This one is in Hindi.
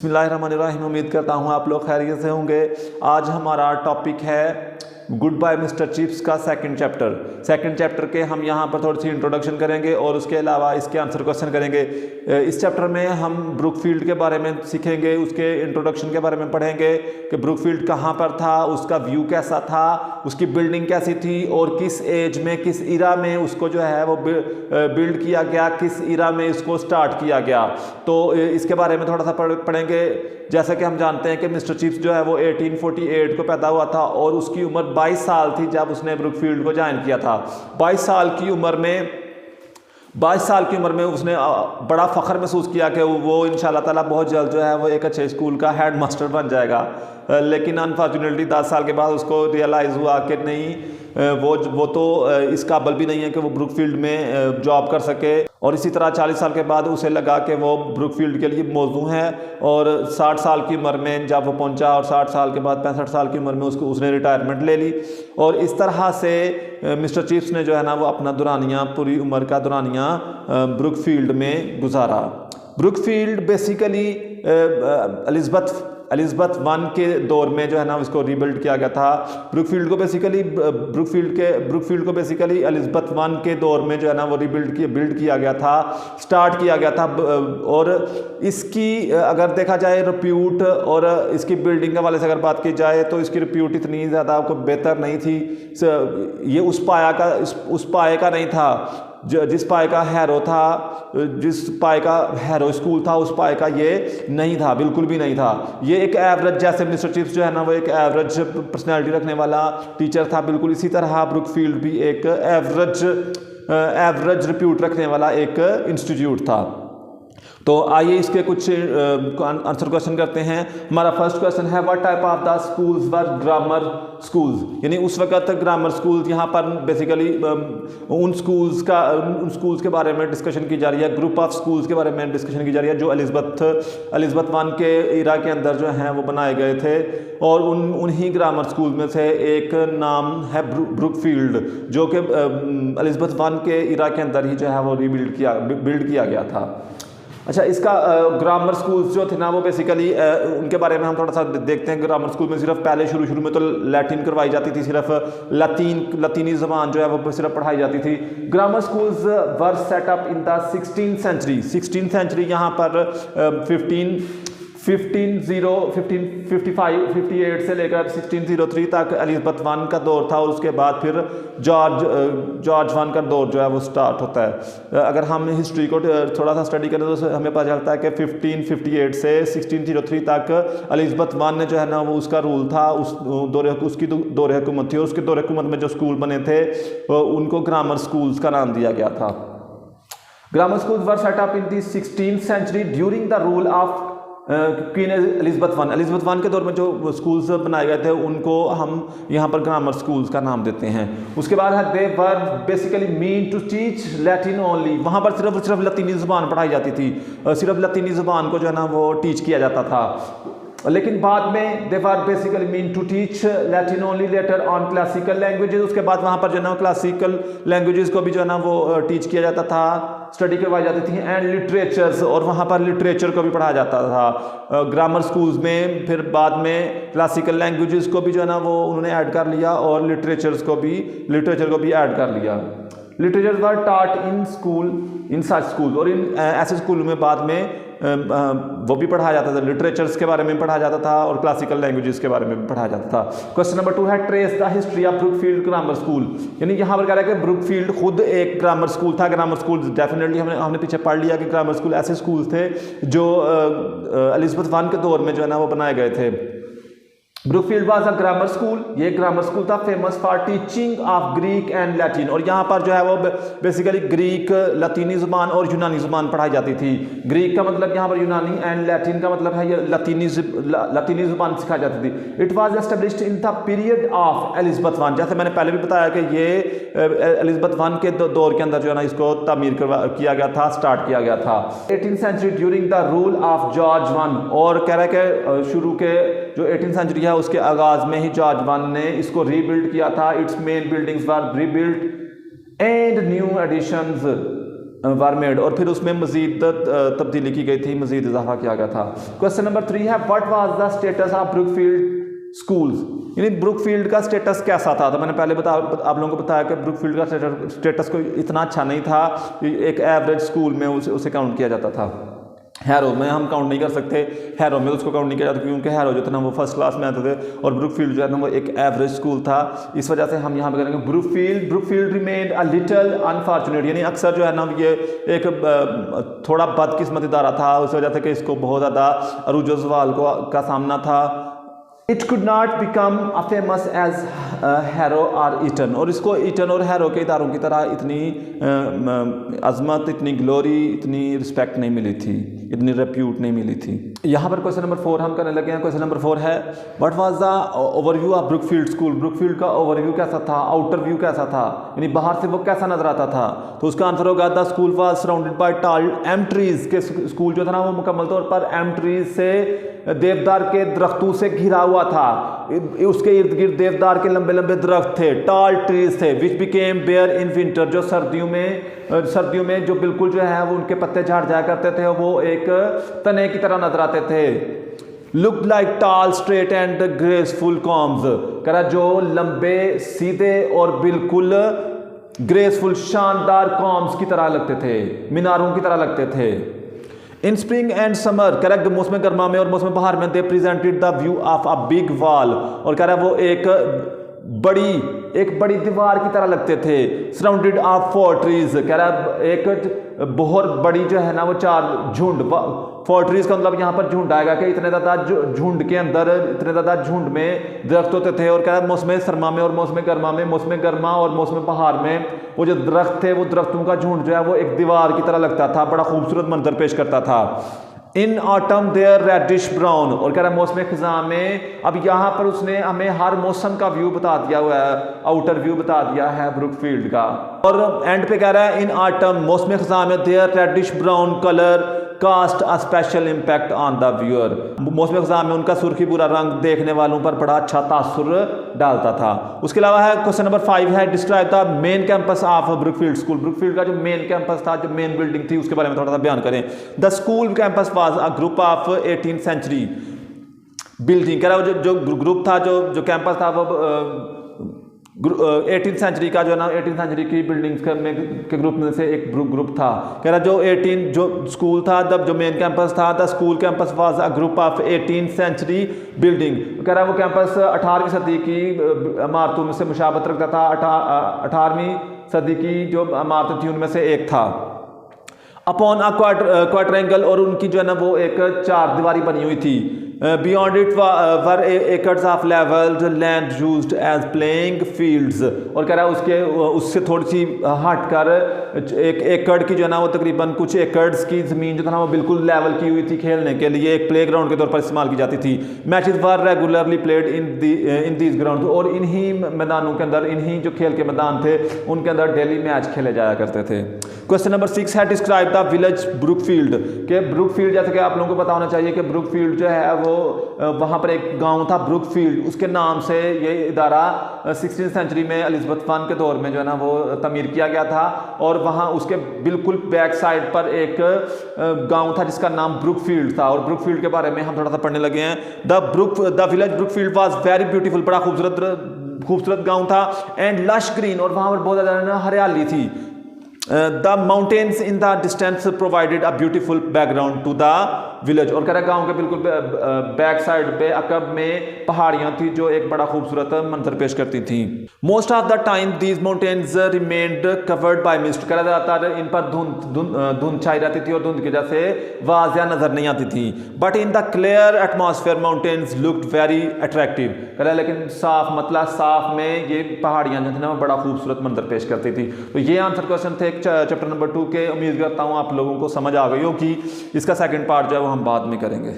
बिस्मिल्लाहिर्रहमानिर्रहीम। उम्मीद करता हूँ आप लोग खैरियत से होंगे। आज हमारा टॉपिक है गुड बाय मिस्टर चिप्स का सेकंड चैप्टर के हम यहाँ पर थोड़ी सी इंट्रोडक्शन करेंगे और उसके अलावा इसके आंसर क्वेश्चन करेंगे। इस चैप्टर में हम ब्रुकफील्ड के बारे में सीखेंगे, उसके इंट्रोडक्शन के बारे में पढ़ेंगे कि ब्रुकफील्ड कहाँ पर था, उसका व्यू कैसा था, उसकी बिल्डिंग कैसी थी और किस एज में, किस इरा में उसको जो है वो बिल्ड किया गया, किस इरा में इसको स्टार्ट किया गया। तो इसके बारे में थोड़ा सा पढ़ेंगे। जैसा कि हम जानते हैं कि मिस्टर चिप्स जो है वो 1848 को पैदा हुआ था और उसकी उम्र 22 साल थी जब उसने ब्रुकफील्ड को ज्वाइन किया था। 22 साल की उम्र में उसने बड़ा फ़ख्र महसूस किया कि वो इंशाल्लाह ताला बहुत जल्द जो है वो एक अच्छे स्कूल का हेड मास्टर बन जाएगा। लेकिन अनफॉर्चुनेटली 10 साल के बाद उसको रियलाइज़ हुआ कि नहीं, वो तो इस काबिल भी नहीं है कि वो ब्रुकफील्ड में जॉब कर सके। और इसी तरह 40 साल के बाद उसे लगा कि वो ब्रुकफील्ड के लिए मौजू है और 60 साल की उम्र में जब वो पहुंचा और 60 साल के बाद 65 साल की उम्र में उसने रिटायरमेंट ले ली। और इस तरह से मिस्टर चिप्स ने जो है ना वो अपना दुरानिया, पूरी उम्र का दुरानिया ब्रुकफील्ड में गुजारा। ब्रुकफील्ड बेसिकली एलिज़ाबेथ वन के दौर में जो है ना उसको रीबिल्ड किया गया था। ब्रुकफील्ड को बेसिकली एलिज़ाबेथ वन के दौर में जो है ना वो बिल्ड किया गया था, स्टार्ट किया गया था। और इसकी अगर देखा जाए रिप्यूट और इसकी बिल्डिंग के वाले से अगर बात की जाए तो इसकी रिप्यूट इतनी ज़्यादा आपको बेहतर नहीं थी। ये उस पाए का नहीं था जिस पाए का हैरो स्कूल था, उस पाए का ये नहीं था, बिल्कुल भी नहीं था। ये एक एवरेज, जैसे मिस्टर चिप्स जो है ना वो एक एवरेज पर्सनैलिटी रखने वाला टीचर था, बिल्कुल इसी तरह ब्रुकफील्ड भी एक एवरेज रिप्यूट रखने वाला एक इंस्टीट्यूट था। तो आइए इसके कुछ आंसर क्वेश्चन करते हैं। हमारा फर्स्ट क्वेश्चन है what type of the schools were grammar schools, यानी उस वक्त ग्रामर स्कूल्स, यहाँ पर बेसिकली उन स्कूल्स के बारे में डिस्कशन की जा रही है, ग्रुप ऑफ स्कूल्स के बारे में डिस्कशन की जा रही है जो एलिज़ाबेथ वन के इरा के अंदर जो हैं वो बनाए गए थे। और उन्हीं ग्रामर स्कूल में से एक नाम है ब्रुकफील्ड, जो कि एलिज़ाबेथ वन के इरा के अंदर ही जो है वो बिल्ड किया गया था। अच्छा, इसका ग्रामर स्कूल्स जो थे ना वो बेसिकली उनके बारे में हम थोड़ा सा देखते हैं। ग्रामर स्कूल में सिर्फ पहले शुरू में तो लैटिन करवाई जाती थी, सिर्फ लतीनी ज़बान जो है वो सिर्फ पढ़ाई जाती थी। Grammar schools were set up in the 16th century. यहाँ पर 1558 से लेकर 1603 तक एलिज़ाबेथ वन का दौर था और उसके बाद फिर जॉर्ज वन का दौर जो है वो स्टार्ट होता है। अगर हम हिस्ट्री को थोड़ा सा स्टडी करें तो हमें पता चलता है कि 1558 से 1603 तक एलिज़ाबेथ वन ने जो है ना वो उसका रूल था, उसकी दौर हुकूमत थी और उसके दौर हुकूमत में जो स्कूल बने थे उनको ग्रामर स्कूल्स का नाम दिया गया था। Grammar schools were set up in the 16th century during the rule of Queen Elizabeth one के दौर में जो स्कूल्स बनाए गए थे उनको हम यहाँ पर ग्रामर स्कूल्स का नाम देते हैं। उसके बाद है they were basically mean to teach Latin only. वहाँ पर सिर्फ लतीनी ज़ुबान पढ़ाई जाती थी, सिर्फ लतीनी ज़ुबान को जो है ना वो टीच किया जाता था। लेकिन बाद में they were basically mean to teach Latin only later on classical languages. उसके बाद वहाँ पर जो है ना क्लासिकल लैंग्वेजेस को भी जो है ना वो टीच किया जाता था, स्टडी करवाई जाती थी, एंड लिटरेचर्स, और वहाँ पर लिटरेचर को भी पढ़ाया जाता था ग्रामर स्कूल्स में। फिर बाद में क्लासिकल लैंग्वेजेस को भी जो है ना वो उन्होंने ऐड कर लिया और लिटरेचर को भी ऐड कर लिया। लिटरेचर वर टाट इन सच स्कूल, और इन ऐसे स्कूल में बाद में वो भी पढ़ाया जाता था, लिटरेचर्स के बारे में पढ़ाया जाता था और क्लासिकल लैंग्वेजेस के बारे में भी पढ़ाया जाता था। क्वेश्चन नंबर 2 है trace the history of Brookfield grammar school, यानी यहाँ पर कह रहा है कि ब्रुकफील्ड खुद एक ग्रामर स्कूल था। ग्रामर स्कूल डेफिनेटली हमने पीछे पढ़ लिया कि ग्रामर स्कूल ऐसे स्कूल थे जो एलिज़ाबेथ वन के दौर में जो है ना वो बनाए गए थे। Brookfield was a grammar school, ये ग्रामर स्कूल था famous for teaching of Greek and Latin, और यहाँ पर जो है वो बेसिकली ग्रीक, लतीनी ज़ुबान और यूनानी ज़ुबान पढ़ाई जाती थी। ग्रीक का मतलब यहाँ पर यूनानी, एंड लैटिन का मतलब है ये लतीनी ज़ुबान सिखाई जाती थी। It was established in the period of Elizabeth one, जैसे मैंने पहले भी बताया कि ये एलिज़ाबेथ वन के दौर के अंदर जो है ना इसको तामीर किया गया था, स्टार्ट किया गया था। 18th century during the rule of George one, और कह रहा है कि शुरू के जो 18th सेंचुरी है उसके आगाज में ही जॉर्ज वन ने इसको रीबिल्ड किया था। Its main buildings were rebuild and new additions were made, और फिर उसमें मजीद तब्दीली की गई थी, मजीद इजाफा किया गया था। क्वेश्चन नंबर 3 है what was the status of Brookfield schools, यानी ब्रुकफील्ड का स्टेटस कैसा था। तो मैंने पहले आप लोगों को बताया कि ब्रुकफील्ड का स्टेटस कोई इतना अच्छा नहीं था, एक एवरेज स्कूल में उसे काउंट किया जाता था। हैरो में हम काउंट नहीं कर सकते, हैरो में उसको काउंट नहीं किया जाता क्योंकि हैरो जो था ना वो फर्स्ट क्लास में आते थे, और ब्रुकफील्ड जो है ना वो एक एवरेज स्कूल था। इस वजह से हम यहाँ पे करेंगे Brookfield remained a little unfortunate, यानी अक्सर जो है ना ये एक थोड़ा बदकिस्मत इदारा था, उस वजह से कि इसको बहुत ज़्यादा अरूज सवाल का सामना था। It could not become a famous as Harrow और ईटन, और इसको ईटन और हैरो के इदारों की तरह इतनी अजमत, इतनी ग्लोरी, इतनी रिस्पेक्ट नहीं मिली थी, इतनी रेप्यूट नहीं मिली थी। यहाँ पर क्वेश्चन नंबर 4 हम करने लगे हैं। क्वेश्चन नंबर 4 है what was the overview of Brookfield school, Brookfield का ओवरव्यू कैसा था, आउटर व्यू कैसा था, यानी बाहर से वो कैसा नजर आता था। तो उसका आंसर होगा the school was surrounded by tall elm trees, के स्कूल जो था ना वो मुकम्मल तौर पर एम ट्रीज से, देवदार के दरख्तों से घिरा हुआ था, उसके इर्द गिर्द देवदार के लंबे लंबे दरख्त थे, टॉल ट्रीज थे, which became bare in winter, जो सर्दियों में जो बिल्कुल जो है वो उनके पत्ते झाड़ जाया करते थे, वो एक तने की तरह नजर आते थे। Look like tall straight and graceful combs, कह रहा जो लंबे सीधे और बिल्कुल ग्रेसफुल शानदार कॉम्स की तरह लगते थे, मीनारों की तरह लगते थे। In spring and summer, correct, मौसम गर्मा में और मौसम बहार में they presented the view of a big wall, और कह रहा है वो एक बड़ी दीवार की तरह लगते थे। सराउंडेड ऑफ 4 ट्रीज, कह रहा है एक बहुत बड़ी जो है ना वो 4 झुंड, 4 ट्रीज का मतलब यहाँ पर झुंड आएगा कि इतने ज़्यादा झुंड के अंदर इतने ज़्यादा झुंड में दरख्त होते थे। और कह रहा है मौसम सरमा में और मौसम गर्मा में, मौसम गर्मा और मौसम बहार में वो जो दरख्त थे, वो दरख्तों का झुंड जो है वो एक दीवार की तरह लगता था, बड़ा खूबसूरत मंजर पेश करता था। In autumn their reddish brown, और कह रहा है मौसम खिज़ां में, अब यहाँ पर उसने हमें हर मौसम का व्यू बता दिया हुआ है, आउटर व्यू बता दिया है ब्रुकफील्ड का। और एंड पे कह रहा है इन ऑटम, मौसम खिज़ां में, their reddish brown colour cast a special impact on the viewer, मौसम खिज़ां में उनका सुर्खी बुरा रंग देखने वालों पर बड़ा अच्छा तासुर डालता था। उसके अलावा है क्वेश्चन नंबर 5 है describe the main campus of Brookfield school, Brookfield का जो मेन कैंपस था, जो मेन बिल्डिंग थी, उसके बारे में थोड़ा सा बयान करें। The school campus was a group of 18th century building, कह रहा है जो ग्रुप था, जो कैंपस था वो 18th सेंचुरी का जो है ना 18th सेंचुरी की बिल्डिंग्स के ग्रुप में से एक ग्रुप था। कह रहा जो स्कूल था, तब जो मेन कैंपस था, the school campus was a group of 18th century building, कह रहा है वो कैंपस 18वीं सदी की इमारतों में से मुशाबत रखता था, 18वीं सदी की जो इमारतें थी उनमें से एक था। अपॉन अ क्वाड्रेंगल, और उनकी जो है ना वो एक 4 दीवारी बनी हुई थी। Beyond it were acres of levelled land used as playing fields, और कह रहा है उससे थोड़ी सी हटकर एक एकड़ की जो है ना वो तकरीबन कुछ एकड़्स की ज़मीन जो था ना वो बिल्कुल लेवल की हुई थी, खेलने के लिए एक प्ले ग्राउंड के तौर पर इस्तेमाल की जाती थी। Matches were regularly played in these ground, और इन्हीं मैदानों के अंदर, इन्हीं जो खेल के मैदान थे उनके अंदर डेली मैच खेले जाया करते थे। क्वेश्चन नंबर 6 है डिस्क्राइब द विलेज ब्रुकफील्ड, के ब्रुकफील्ड, जैसे कि आप लोगों को पता होना चाहिए कि ब्रुकफील्ड जो है वो वहाँ पर एक गांव था ब्रुकफील्ड, उसके नाम से ये इदारा 16th सेंचुरी में एलिज़ाबेथ वन के दौर में जो है ना वो तमीर किया गया था। और वहाँ उसके बिल्कुल बैक साइड पर एक गांव था जिसका नाम ब्रुकफील्ड था, और ब्रुकफील्ड के बारे में हम थोड़ा सा पढ़ने लगे हैं। The village Brookfield was very beautiful, बड़ा खूबसूरत गाँव था। एंड लश ग्रीन, और वहाँ पर बहुत ज़्यादा हरियाली थी। The mountains in the distance provided a beautiful background to the village, और कह रहा गाँव के बिल्कुल बैक साइड पे अकब में पहाड़ियाँ थी जो एक बड़ा खूबसूरत मंजर पेश करती थी। Most of the time these mountains remained covered by mist, कह रहा ज़्यादातर इन पर धुंध छाई रहती थी और धुंध की वजह से वाज़िया नजर नहीं आती थी। But in the clear atmosphere mountains looked very attractive, कह रहा लेकिन साफ में ये पहाड़ियाँ जो थी ना बड़ा खूबसूरत मंजर पेश करती थी। तो ये आंसर क्वेश्चन थे चैप्टर नंबर 2 के। उम्मीद करता हूँ आप लोगों को समझ आ गई हो कि इसका सेकंड पार्ट जो है वो हम बाद में करेंगे।